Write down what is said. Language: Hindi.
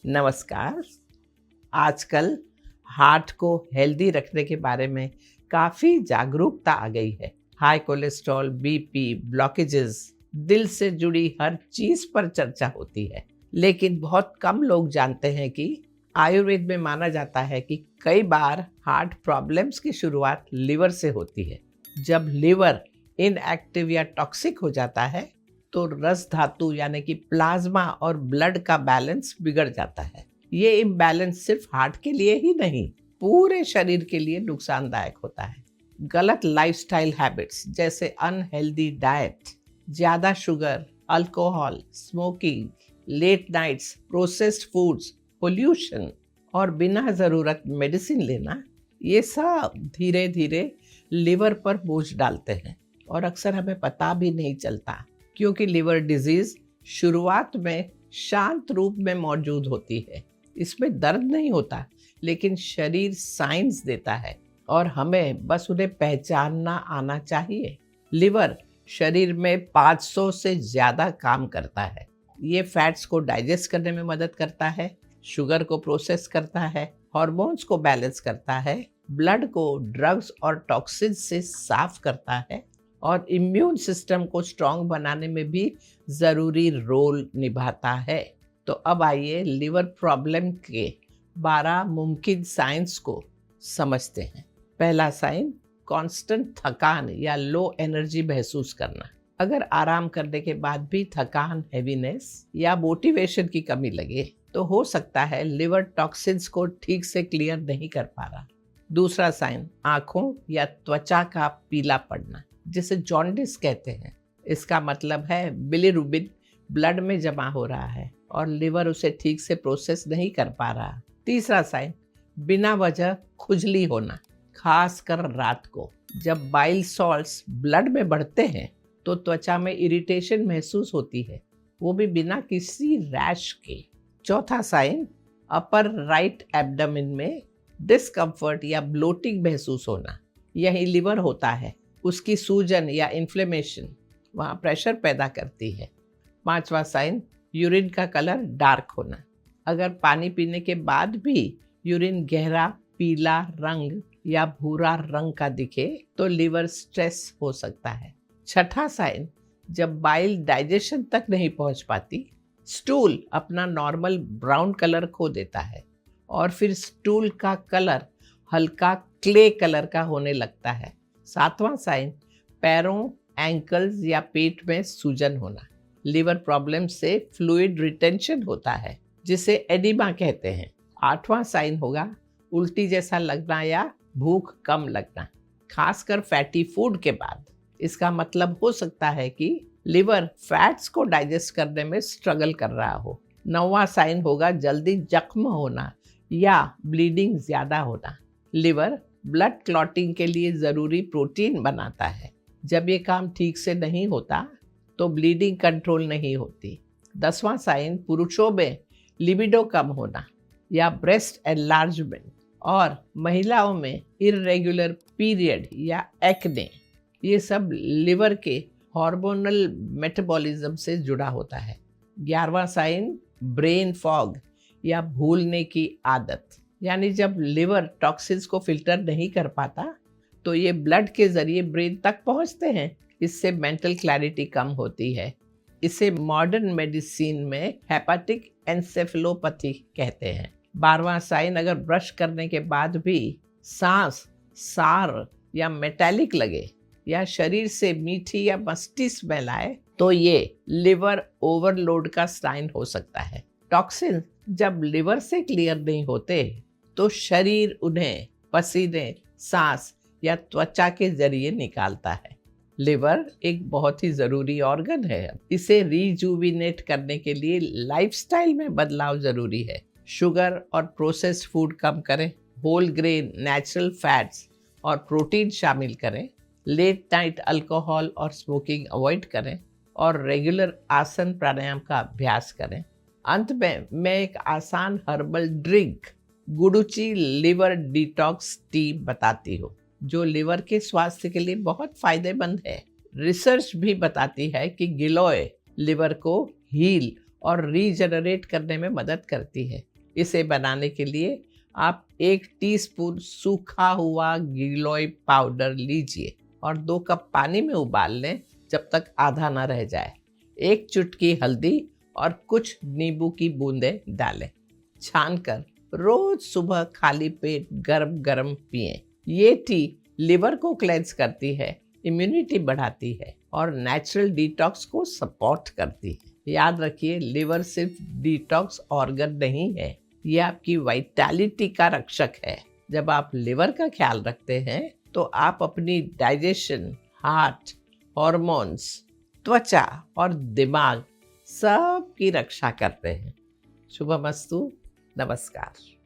नमस्कार। आजकल हार्ट को हेल्दी रखने के बारे में काफ़ी जागरूकता आ गई है। हाई कोलेस्ट्रॉल, बीपी, ब्लॉकेजेस, दिल से जुड़ी हर चीज़ पर चर्चा होती है। लेकिन बहुत कम लोग जानते हैं कि आयुर्वेद में माना जाता है कि कई बार हार्ट प्रॉब्लम्स की शुरुआत लिवर से होती है। जब लिवर इनएक्टिव या टॉक्सिक हो जाता है तो रस धातु यानी कि प्लाज्मा और ब्लड का बैलेंस बिगड़ जाता है। ये इम्बैलेंस सिर्फ हार्ट के लिए ही नहीं, पूरे शरीर के लिए नुकसानदायक होता है। गलत लाइफस्टाइल हैबिट्स जैसे अनहेल्दी डाइट, ज़्यादा sugar, alcohol, smoking, late nights, processed foods, pollution और बिना ज़रूरत मेडिसिन लेना, ये सब धीरे धीरे लिवर पर बोझ डालते हैं और अक्सर हमें पता भी नहीं चलता, क्योंकि लिवर डिजीज शुरुआत में शांत रूप में मौजूद होती है। इसमें दर्द नहीं होता, लेकिन शरीर साइंस देता है और हमें बस उन्हें पहचानना आना चाहिए। लिवर शरीर में 500 से ज़्यादा काम करता है। ये फैट्स को डाइजेस्ट करने में मदद करता है, शुगर को प्रोसेस करता है, हार्मोन्स को बैलेंस करता है, ब्लड को ड्रग्स और टॉक्सिन से साफ करता है और इम्यून सिस्टम को स्ट्रांग बनाने में भी ज़रूरी रोल निभाता है। तो अब आइए लिवर प्रॉब्लम के 12 मुमकिन साइंस को समझते हैं। पहला साइन, कांस्टेंट थकान या लो एनर्जी महसूस करना। अगर आराम करने के बाद भी थकान, हैवीनेस या मोटिवेशन की कमी लगे तो हो सकता है लिवर टॉक्सिन्स को ठीक से क्लियर नहीं कर पा रहा। दूसरा साइन, आँखों या त्वचा का पीला पड़ना, जिसे जॉन्डिस कहते हैं। इसका मतलब है बिलिरुबिन ब्लड में जमा हो रहा है और लिवर उसे ठीक से प्रोसेस नहीं कर पा रहा। तीसरा साइन, बिना वजह खुजली होना, खासकर रात को। जब बाइल सॉल्ट्स ब्लड में बढ़ते हैं तो त्वचा में इरिटेशन महसूस होती है, वो भी बिना किसी रैश के। चौथा साइन, अपर राइट एब्डोमेन में डिस्कम्फर्ट या ब्लोटिंग महसूस होना। यही लिवर होता है, उसकी सूजन या इन्फ्लेमेशन वहाँ प्रेशर पैदा करती है। पांचवा साइन, यूरिन का कलर डार्क होना। अगर पानी पीने के बाद भी यूरिन गहरा पीला रंग या भूरा रंग का दिखे तो लिवर स्ट्रेस हो सकता है। छठा साइन, जब बाइल डाइजेशन तक नहीं पहुँच पाती, स्टूल अपना नॉर्मल ब्राउन कलर खो देता है और फिर स्टूल का कलर हल्का क्ले कलर का होने लगता है। सातवां साइन, पैरों, एंकल्स या पेट में सूजन होना। लिवर प्रॉब्लम से फ्लूइड रिटेंशन होता है, जिसे एडिमा कहते हैं। आठवां साइन होगा उल्टी जैसा लगना या भूख कम लगना, खासकर फैटी फूड के बाद। इसका मतलब हो सकता है कि लिवर फैट्स को डाइजेस्ट करने में स्ट्रगल कर रहा हो। नौवां साइन होगा जल्दी जख्म होना या ब्लीडिंग ज़्यादा होना। लिवर ब्लड क्लॉटिंग के लिए ज़रूरी प्रोटीन बनाता है। जब ये काम ठीक से नहीं होता तो ब्लीडिंग कंट्रोल नहीं होती। 10वां साइन, पुरुषों में लिबिडो कम होना या ब्रेस्ट एनलार्जमेंट और महिलाओं में इर्रेगुलर पीरियड या एक्ने। ये सब लिवर के हार्मोनल मेटाबॉलिज्म से जुड़ा होता है। 11वां साइन, ब्रेन फॉग या भूलने की आदत, यानी जब लिवर टॉक्सिन्स को फिल्टर नहीं कर पाता तो ये ब्लड के जरिए ब्रेन तक पहुंचते हैं। इससे मेंटल क्लैरिटी कम होती है। इसे मॉडर्न मेडिसिन में हेपेटिक एन्सेफेलोपैथी कहते हैं। 12वां साइन, अगर ब्रश करने के बाद भी सांस सार या मेटालिक लगे या शरीर से मीठी या मस्ती स्मेल आए तो ये लिवर ओवरलोड का साइन हो सकता है। टॉक्सिन जब लिवर से क्लियर नहीं होते तो शरीर उन्हें पसीने, सांस या त्वचा के जरिए निकालता है। लिवर एक बहुत ही ज़रूरी ऑर्गन है। इसे रिजुविनेट करने के लिए लाइफस्टाइल में बदलाव ज़रूरी है। शुगर और प्रोसेस्ड फूड कम करें, होल ग्रेन, नेचुरल फैट्स और प्रोटीन शामिल करें, लेट नाइट अल्कोहल और स्मोकिंग अवॉइड करें और रेगुलर आसन प्राणायाम का अभ्यास करें। अंत में मैं एक आसान herbal drink Guduchi liver detox tea बताती हूँ, जो लिवर के स्वास्थ्य के लिए बहुत फायदेमंद है। रिसर्च भी बताती है कि गिलोय लिवर को हील और रीजनरेट करने में मदद करती है। इसे बनाने के लिए आप 1 टीस्पून सूखा हुआ गिलोय पाउडर लीजिए और 2 कप पानी में उबाल लें जब तक आधा न रह जाए। 1 चुटकी हल्दी और कुछ नींबू की बूंदें डालें। छानकर रोज सुबह खाली पेट गरम गरम पिएं। ये टी लिवर को क्लेंस करती है, इम्यूनिटी बढ़ाती है और नेचुरल डिटॉक्स को सपोर्ट करती है। याद रखिए, लिवर सिर्फ डिटॉक्स ऑर्गन नहीं है, ये आपकी वाइटैलिटी का रक्षक है। जब आप लिवर का ख्याल रखते हैं तो आप अपनी डाइजेशन, हार्ट, हॉर्मोन्स, त्वचा और दिमाग सब की रक्षा करते हैं। शुभमस्तु। नमस्कार।